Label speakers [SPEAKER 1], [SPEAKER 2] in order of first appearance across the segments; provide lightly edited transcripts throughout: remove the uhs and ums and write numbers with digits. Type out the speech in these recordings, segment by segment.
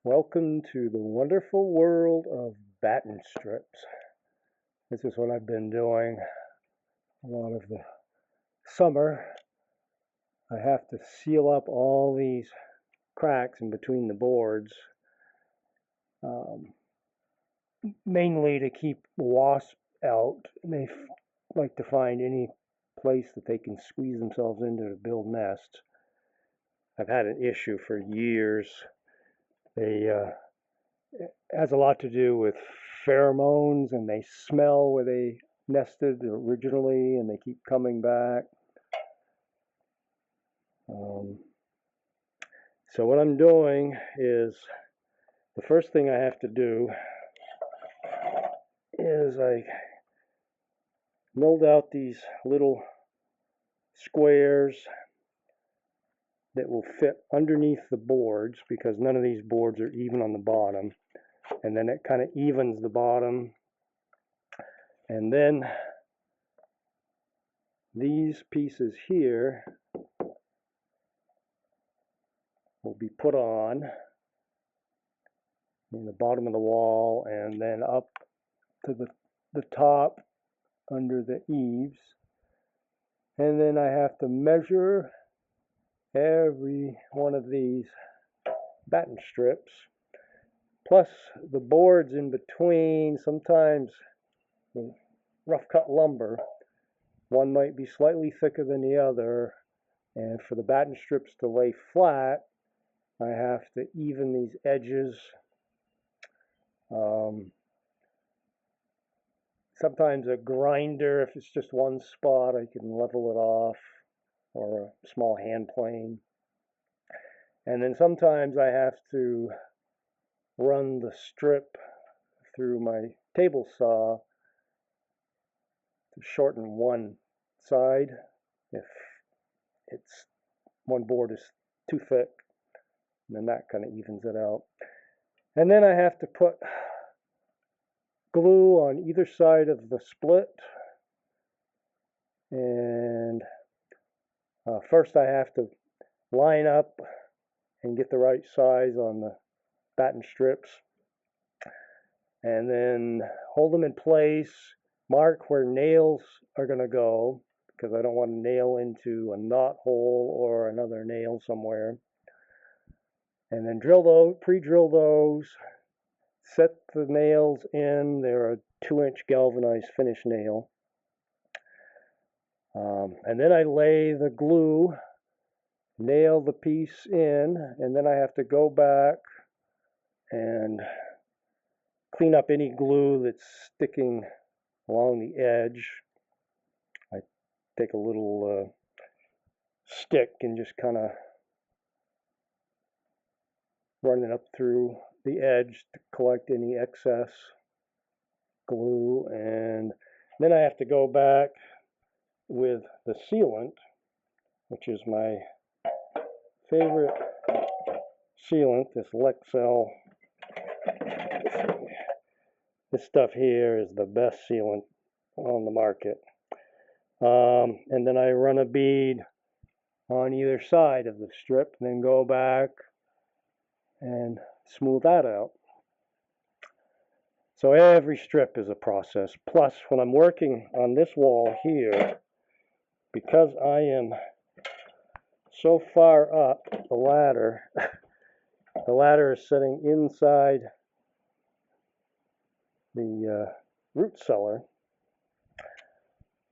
[SPEAKER 1] Welcome to the wonderful world of batten strips. This is what I've been doing a lot of the summer. I have to seal up all these cracks in between the boards, um, mainly to keep wasps out. They like to find any place that they can squeeze themselves into to build nests. I've had an issue for years. It has a lot to do with pheromones, and they smell where they nested originally, and they keep coming back. So what I'm doing is, the first thing I have to do is I milled out these little squares that will fit underneath the boards, because none of these boards are even on the bottom, and then it kind of evens the bottom. And then these pieces here will be put on in the bottom of the wall and then up to the top under the eaves. And then I have to measure every one of these batten strips, plus the boards in between. Sometimes the rough cut lumber, one might be slightly thicker than the other, and for the batten strips to lay flat, I have to even these edges. Sometimes a grinder, if it's just one spot, I can level it off, or a small hand plane. And then sometimes I have to run the strip through my table saw to shorten one side if it's one board is too thick, and then that kind of evens it out. And then I have to put glue on either side of the split, and first I have to line up and get the right size on the batten strips, and then hold them in place, mark where nails are going to go, because I don't want to nail into a knot hole or another nail somewhere, and then drill those, pre-drill those, set the nails in. They're a 2-inch galvanized finish nail. And then I lay the glue, nail the piece in, and then I have to go back and clean up any glue that's sticking along the edge. I take a little stick and just kind of run it up through the edge to collect any excess glue, and then I have to go back with the sealant, which is my favorite sealant, this Lexel. This stuff here is the best sealant on the market. And then I run a bead on either side of the strip, and then go back and smooth that out. So every strip is a process. Plus, when I'm working on this wall here, because I am so far up the ladder, the ladder is sitting inside the root cellar,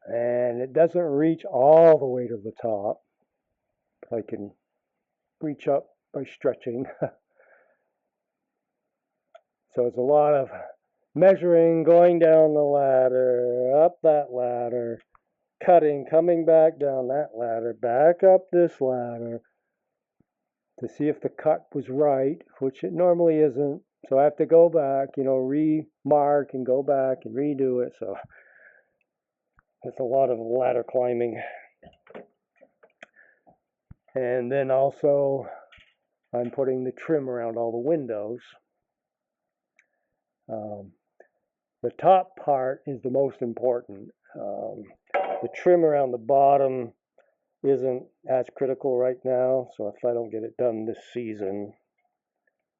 [SPEAKER 1] and it doesn't reach all the way to the top. I can reach up by stretching. So it's a lot of measuring, going down the ladder, up that ladder, cutting, coming back down that ladder, back up this ladder to see if the cut was right, which it normally isn't. So I have to go back, remark and go back and redo it. So it's a lot of ladder climbing. And then also I'm putting the trim around all the windows. The top part is the most important. The trim around the bottom isn't as critical right now, so if I don't get it done this season,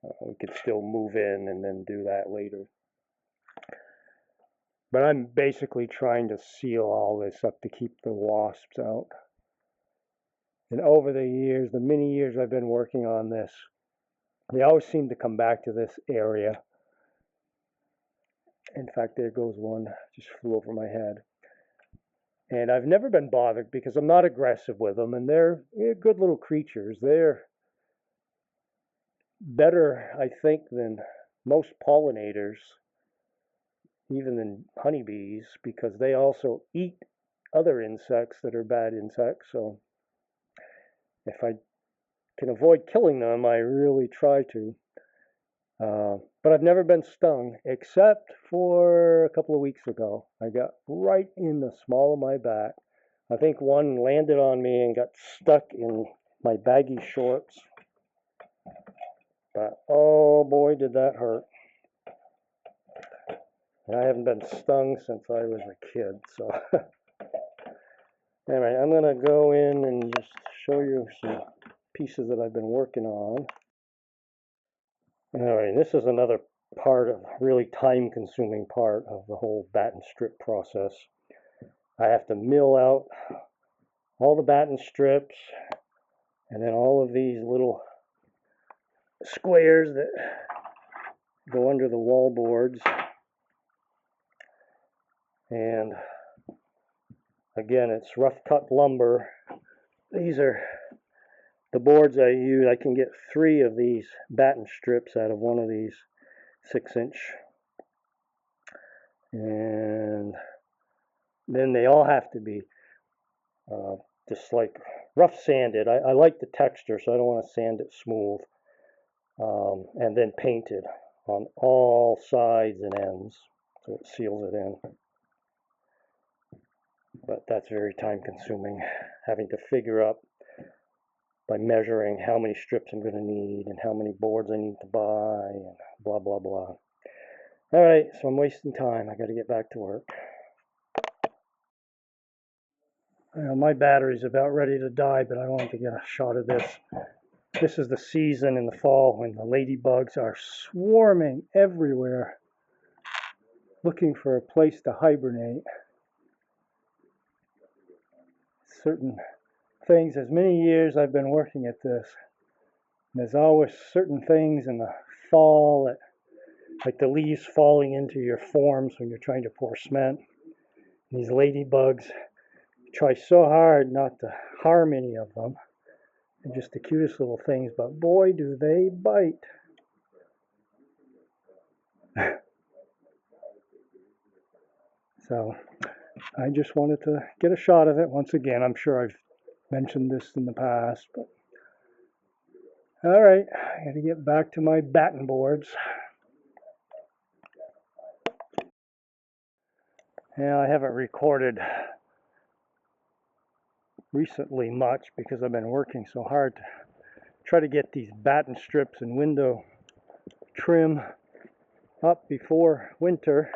[SPEAKER 1] We could still move in and then do that later. But I'm basically trying to seal all this up to keep the wasps out. And over the years, the many years I've been working on this, they always seem to come back to this area. In fact, there goes one, just flew over my head. And I've never been bothered because I'm not aggressive with them, and they're good little creatures. They're better, I think, than most pollinators, even than honeybees, because they also eat other insects that are bad insects. So if I can avoid killing them, I really try to. But I've never been stung, except for a couple of weeks ago. I got right in the small of my back. I think one landed on me and got stuck in my baggy shorts. But oh boy, did that hurt. And I haven't been stung since I was a kid. So anyway, I'm going to go in and just show you some pieces that I've been working on. Alright, this is another part of really time-consuming part of the whole batten strip process. I have to mill out all the batten strips and then all of these little squares that go under the wall boards. And again, it's rough cut lumber. These are the boards I use. I can get 3 of these batten strips out of one of these 6-inch. And then they all have to be just like rough sanded. I like the texture, so I don't want to sand it smooth. And then painted on all sides and ends, so it seals it in. But that's very time consuming, having to figure out by measuring how many strips I'm going to need and how many boards I need to buy and blah blah blah. Alright, so I'm wasting time. I got to get back to work. My battery's about ready to die, but I wanted to get a shot of this. This is the season in the fall when the ladybugs are swarming everywhere, looking for a place to hibernate. Certain things, as many years I've been working at this, and there's always certain things in the fall, that, like the leaves falling into your forms when you're trying to pour cement. And these ladybugs try so hard not to harm any of them. They're just the cutest little things, but boy, do they bite. So I just wanted to get a shot of it. Once again, I'm sure I've mentioned this in the past, but all right, I got to get back to my batten boards. Yeah, I haven't recorded recently much because I've been working so hard to try to get these batten strips and window trim up before winter.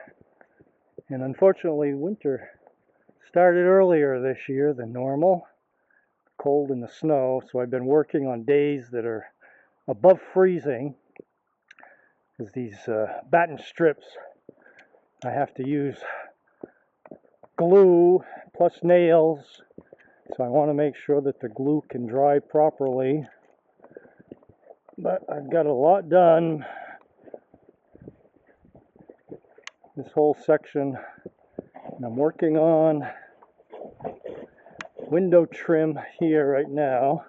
[SPEAKER 1] And unfortunately, winter started earlier this year than normal, cold and the snow, so I've been working on days that are above freezing, because these batten strips, I have to use glue plus nails, so I want to make sure that the glue can dry properly. But I've got a lot done. This whole section, and I'm working on window trim here right now.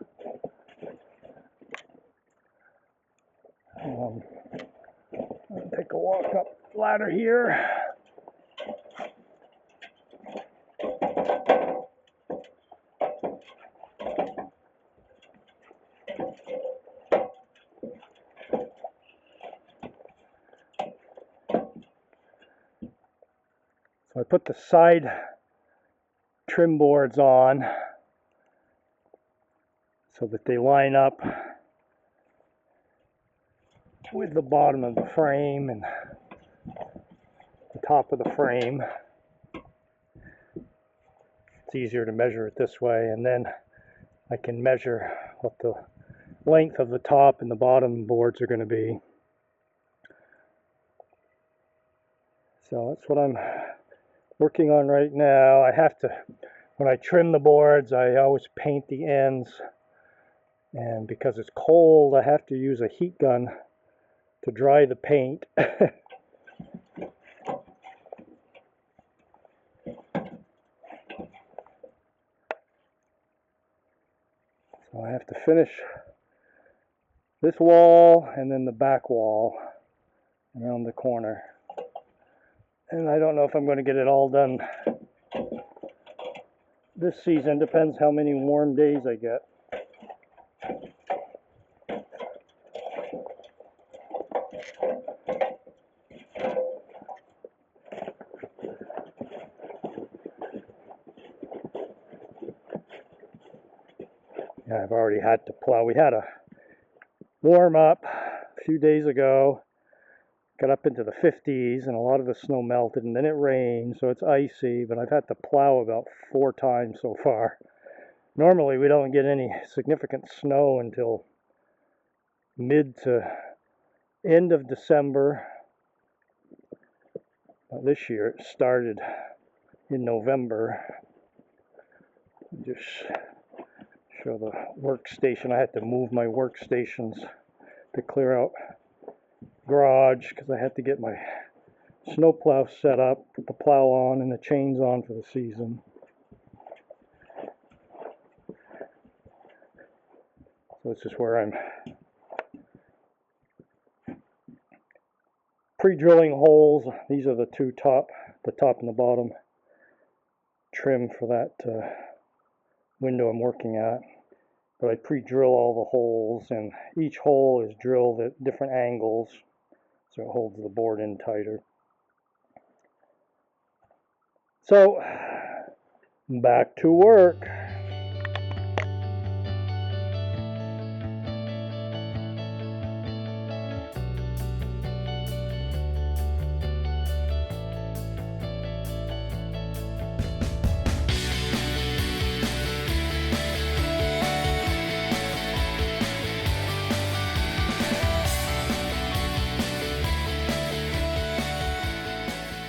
[SPEAKER 1] I'll take a walk up the ladder here. So I put the side trim boards on so that they line up with the bottom of the frame and the top of the frame. It's easier to measure it this way, and then I can measure what the length of the top and the bottom boards are going to be. So that's what I'm working on right now. I have to, when I trim the boards, I always paint the ends. And because it's cold, I have to use a heat gun to dry the paint. So I have to finish this wall and then the back wall around the corner. And I don't know if I'm going to get it all done this season. Depends how many warm days I get. Yeah, I've already had to plow. We had a warm up a few days ago. Got up into the 50s and a lot of the snow melted, and then it rained, so it's icy, but I've had to plow about 4 times so far. Normally we don't get any significant snow until mid to end of December. This year it started in November. Just show the workstation. I had to move my workstations to clear out garage because I had to get my snow plow set up, put the plow on and the chains on for the season. So this is where I'm pre-drilling holes. These are the two top, the top and the bottom trim for that window I'm working at. But I pre-drill all the holes, and each hole is drilled at different angles so it holds the board in tighter. So, back to work.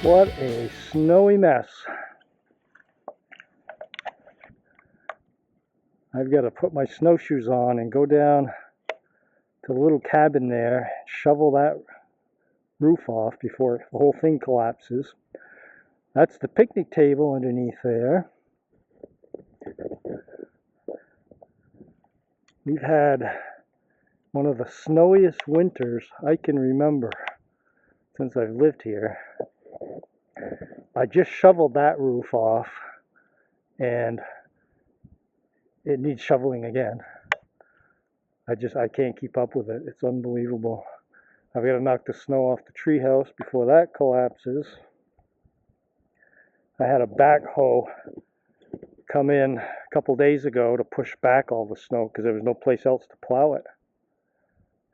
[SPEAKER 1] What a snowy mess. I've got to put my snowshoes on and go down to the little cabin there, shovel that roof off before the whole thing collapses. That's the picnic table underneath there. We've had one of the snowiest winters I can remember since I've lived here. I just shoveled that roof off and it needs shoveling again. I can't keep up with it. It's unbelievable. I've got to knock the snow off the treehouse before that collapses. I had a backhoe come in a couple days ago to push back all the snow because there was no place else to plow it.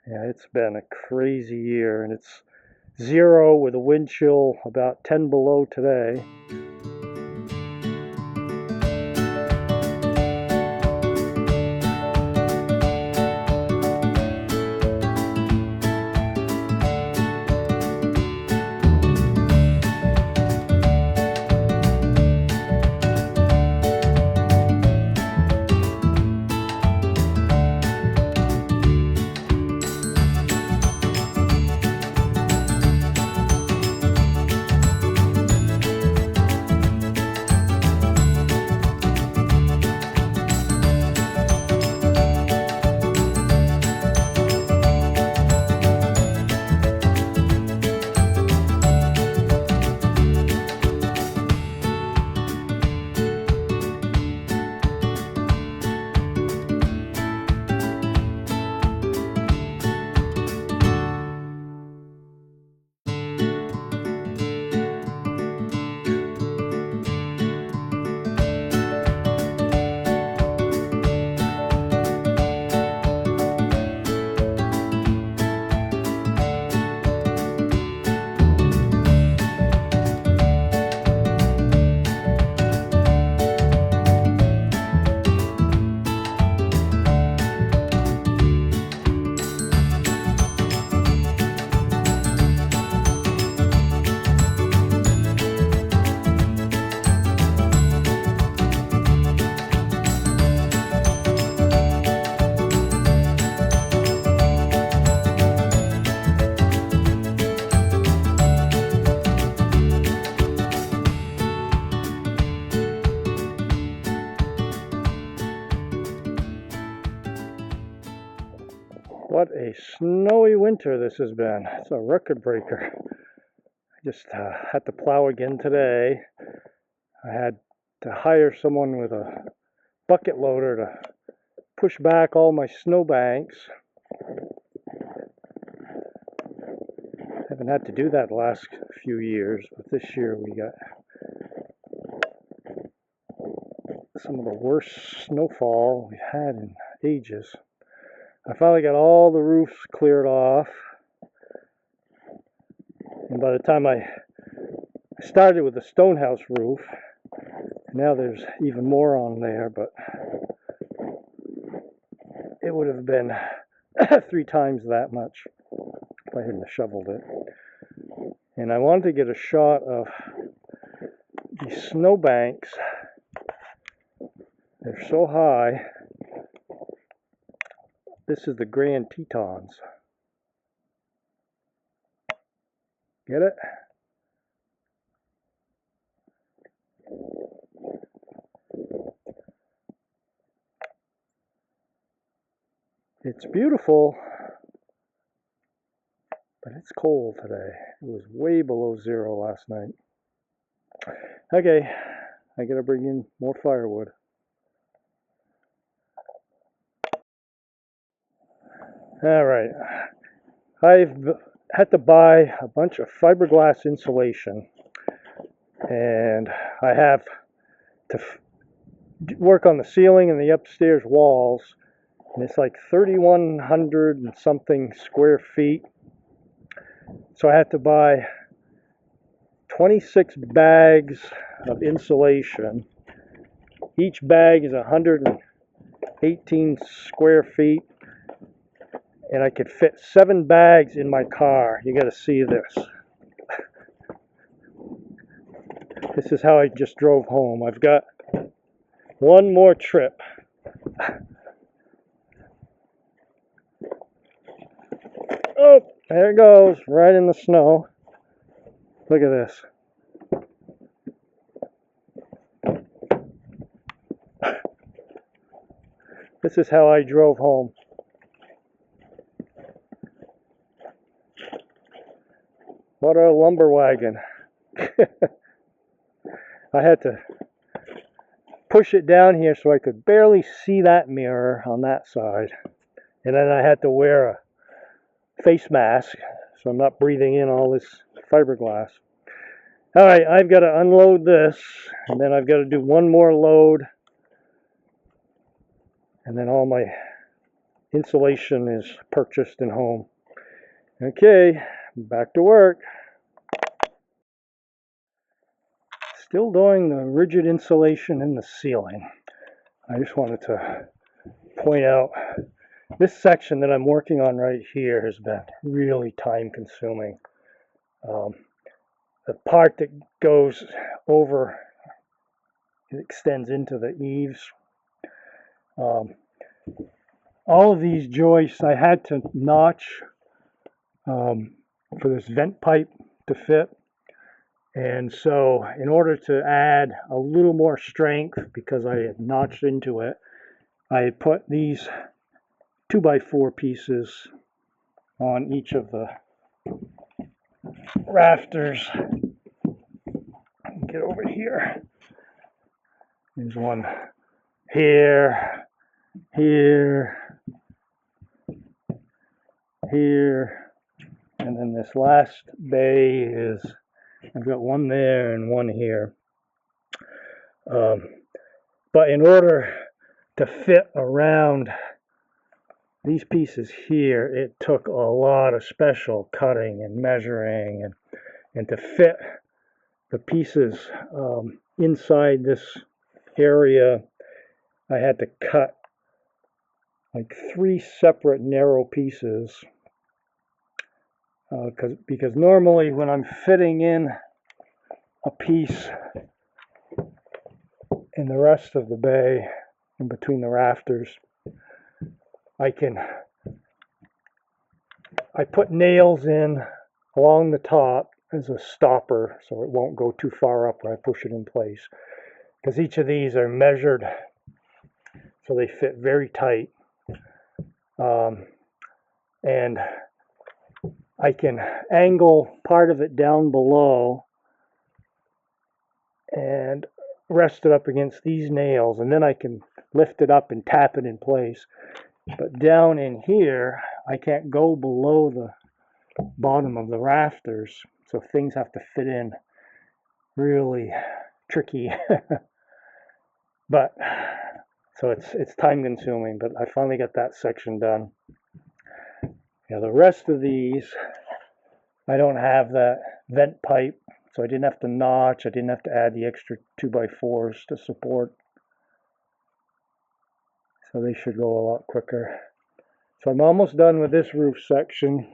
[SPEAKER 1] Yeah, it's been a crazy year, and it's 0 with a wind chill about 10 below today. What a snowy winter this has been. It's a record breaker. I just had to plow again today. I had to hire someone with a bucket loader to push back all my snowbanks. Haven't had to do that the last few years, but this year we got some of the worst snowfall we've had in ages. I finally got all the roofs cleared off, and by the time I started with the stone house roof, now there's even more on there, but it would have been 3 times that much if I hadn't shoveled it. And I wanted to get a shot of these snowbanks. They're so high. This is the Grand Tetons. Get it? It's beautiful, but it's cold today. It was way below 0 last night. Okay, I gotta bring in more firewood. All right, I've had to buy a bunch of fiberglass insulation, and I have to work on the ceiling and the upstairs walls, and it's like 3,100 and something square feet. So I had to buy 26 bags of insulation. Each bag is 118 square feet, and I could fit 7 bags in my car. You got to see this. This is how I just drove home. I've got one more trip. Oh, there it goes, right in the snow. Look at this. This is how I drove home. What a lumber wagon. I had to push it down here so I could barely see that mirror on that side. And then I had to wear a face mask so I'm not breathing in all this fiberglass. All right, I've got to unload this, and then I've got to do one more load, and then all my insulation is purchased and home. Okay, back to work. Still doing the rigid insulation in the ceiling. I just wanted to point out this section that I'm working on right here has been really time consuming. The part that goes over, it extends into the eaves. All of these joists I had to notch for this vent pipe to fit. And so in order to add a little more strength, because I had notched into it, I had put these 2x4 pieces on each of the rafters. Get over here. There's one here, here, here, and then this last bay is, I've got one there and one here. But in order to fit around these pieces here, it took a lot of special cutting and measuring, and to fit the pieces inside this area, I had to cut like 3 separate narrow pieces, because normally when I'm fitting in a piece in the rest of the bay in between the rafters, I put nails in along the top as a stopper so it won't go too far up when I push it in place, because each of these are measured so they fit very tight. and I can angle part of it down below and rest it up against these nails, and then I can lift it up and tap it in place. But down in here, I can't go below the bottom of the rafters, so things have to fit in really tricky. But so it's time consuming, but I finally got that section done. Now the rest of these, I don't have that vent pipe, so I didn't have to notch, I didn't have to add the extra 2x4s to support. So they should go a lot quicker. So I'm almost done with this roof section.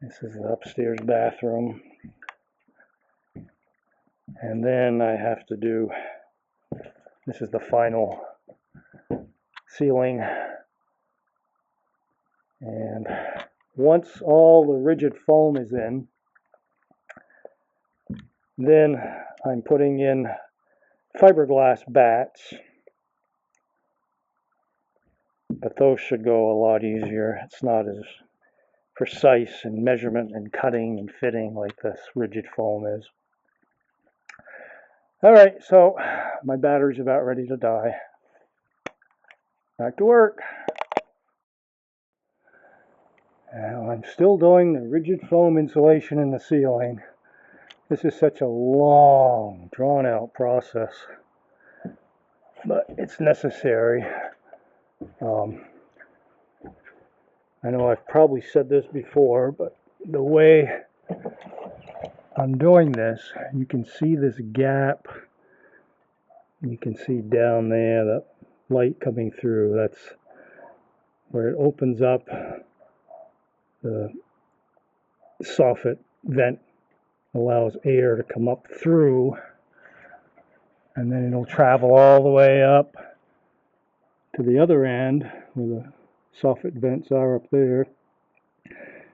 [SPEAKER 1] This is the upstairs bathroom. And then I have to do, this is the final ceiling. And once all the rigid foam is in, then I'm putting in fiberglass bats. But those should go a lot easier. It's not as precise in measurement and cutting and fitting like this rigid foam is. Alright, so my battery's about ready to die. Back to work. Now I'm still doing the rigid foam insulation in the ceiling. This is such a long, drawn-out process, but it's necessary. I know I've probably said this before, but the way I'm doing this, you can see this gap. You can see down there the light coming through. That's where it opens up. The soffit vent allows air to come up through, and then it'll travel all the way up to the other end where the soffit vents are up there.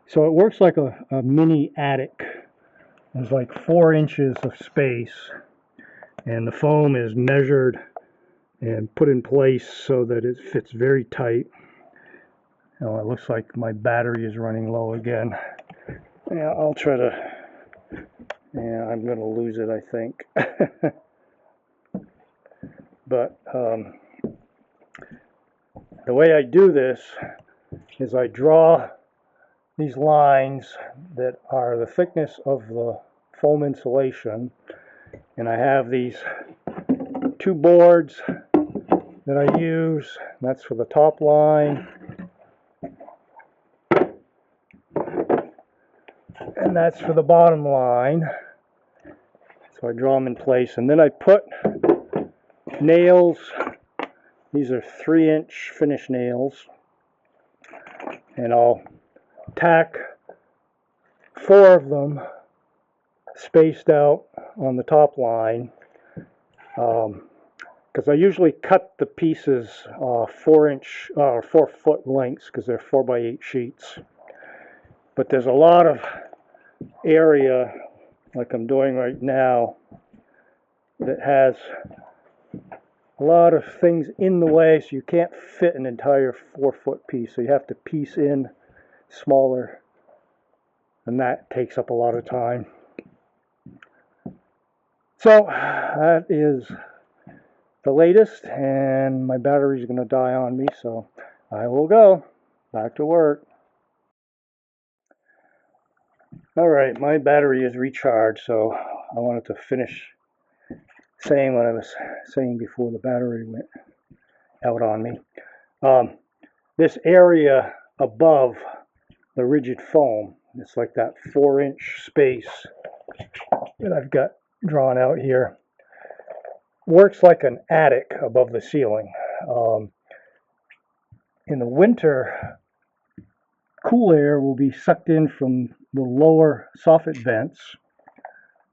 [SPEAKER 1] So it works like a mini attic. There's like 4 inches of space, and the foam is measured and put in place so that it fits very tight. Oh, it looks like my battery is running low again. Yeah, I'll try to, yeah, I'm going to lose it, I think. But the way I do this is I draw these lines that are the thickness of the foam insulation, and I have these 2 boards that I use. That's for the top line, and that's for the bottom line. So I draw them in place, and then I put nails. These are 3-inch finish nails, and I'll tack 4 of them spaced out on the top line, because I usually cut the pieces 4-inch or 4-foot lengths because they're 4x8 sheets. But there's a lot of area, like I'm doing right now, that has a lot of things in the way, so you can't fit an entire 4-foot piece. So you have to piece in smaller, and that takes up a lot of time. So that is the latest, and my battery's going to die on me, so I will go back to work. Alright, my battery is recharged, so I wanted to finish saying what I was saying before the battery went out on me. This area above the rigid foam, it's like that 4-inch space that I've got drawn out here, works like an attic above the ceiling. In the winter, cool air will be sucked in from the lower soffit vents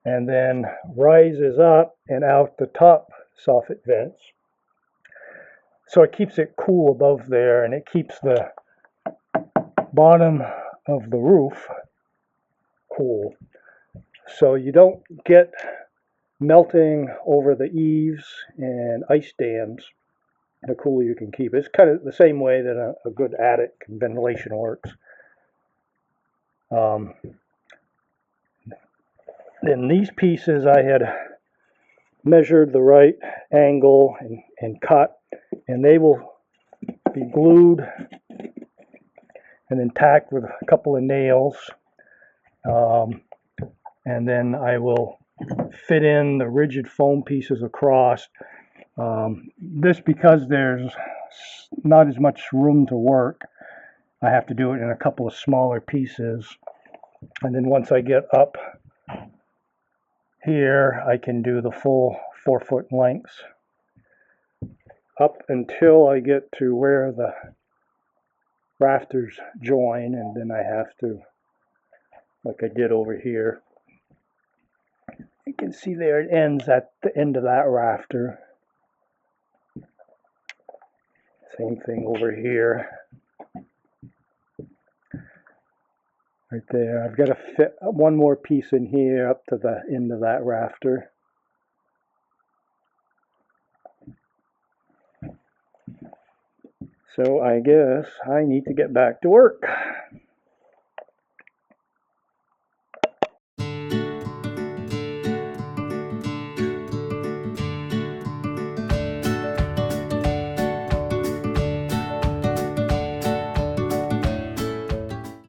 [SPEAKER 1] and then rises up and out the top soffit vents. So it keeps it cool above there, and it keeps the bottom of the roof cool. So you don't get melting over the eaves and ice dams, the cooler you can keep. It's kind of the same way that a good attic ventilation works. Then these pieces I had measured the right angle and cut, and they will be glued and then tacked with a couple of nails. And then I will fit in the rigid foam pieces across. This, because there's not as much room to work, I have to do it in a couple of smaller pieces. And then once I get up here, I can do the full 4-foot lengths up until I get to where the rafters join, and then I have to, like I did over here, you can see there it ends at the end of that rafter. Same thing over here. Right there. I've got to fit one more piece in here up to the end of that rafter. So I guess I need to get back to work.